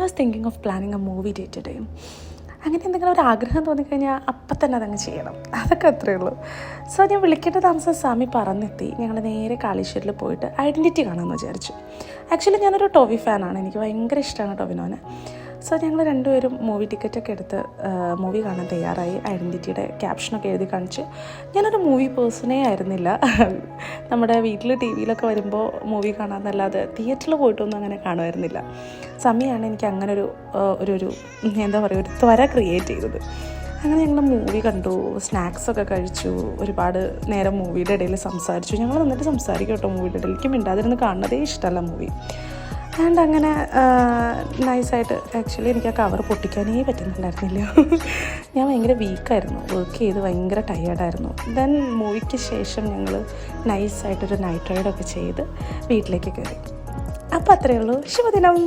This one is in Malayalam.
Was thinking of planning A movie day today. അങ്ങനെ എന്തെങ്കിലും ഒരു ആഗ്രഹം തോന്നിക്കഴിഞ്ഞാൽ അപ്പം തന്നെ അതങ്ങ് ചെയ്യണം, അതൊക്കെ അത്രയേ ഉള്ളൂ. സോ ഞാൻ വിളിക്കേണ്ട താമസം സ്വാമി പറഞ്ഞെത്തി. ഞങ്ങൾ നേരെ കാളീശ്വരിൽ പോയിട്ട് ഐഡൻറ്റിറ്റി കാണാമെന്ന് വിചാരിച്ചു. ആക്ച്വലി ഞാനൊരു ടോവി ഫാനാണ്, എനിക്ക് ഭയങ്കര ഇഷ്ടമാണ് ടോവിനോനെ. സോ ഞങ്ങൾ രണ്ടുപേരും മൂവി ടിക്കറ്റൊക്കെ എടുത്ത് മൂവി കാണാൻ തയ്യാറായി. ഐഡൻറ്റിറ്റിയുടെ ക്യാപ്ഷനൊക്കെ എഴുതി കാണിച്ച്. ഞാനൊരു മൂവി പേഴ്സണേ ആയിരുന്നില്ല. നമ്മുടെ വീട്ടിൽ ടി വിയിലൊക്കെ വരുമ്പോൾ മൂവി കാണാമെന്നല്ലാതെ തിയേറ്ററിൽ പോയിട്ടൊന്നും അങ്ങനെ കാണുമായിരുന്നില്ല. സമയമാണ് എനിക്ക് അങ്ങനെ ഒരു എന്താ പറയുക, ഒരു ത്വര ക്രിയേറ്റ് ചെയ്തത്. അങ്ങനെ ഞങ്ങൾ മൂവി കണ്ടു, സ്നാക്സൊക്കെ കഴിച്ചു, ഒരുപാട് നേരം മൂവിയുടെ ഇടയിൽ സംസാരിച്ചു. ഞങ്ങൾ നന്നായിട്ട് സംസാരിക്കും കേട്ടോ മൂവിയുടെ ഇടയിൽ. എനിക്ക് മിണ്ടാതിരുന്ന് കാണുന്നതേ ഇഷ്ടമല്ല മൂവി. ആൻഡ് അങ്ങനെ നൈസായിട്ട് ആക്ച്വലി എനിക്ക് ആ കവർ പൊട്ടിക്കാനേ പറ്റുന്നുണ്ടായിരുന്നില്ല. ഞാൻ ഭയങ്കര വീക്കായിരുന്നു, വർക്ക് ചെയ്ത് ഭയങ്കര ടയേർഡായിരുന്നു. ദെൻ മൂവിക്ക് ശേഷം ഞങ്ങൾ നൈസായിട്ടൊരു നൈറ്റ് റൈഡൊക്കെ ചെയ്ത് വീട്ടിലേക്ക് കയറി. അപ്പോൾ അത്രയേ ഉള്ളൂ. ശുഭദിനം.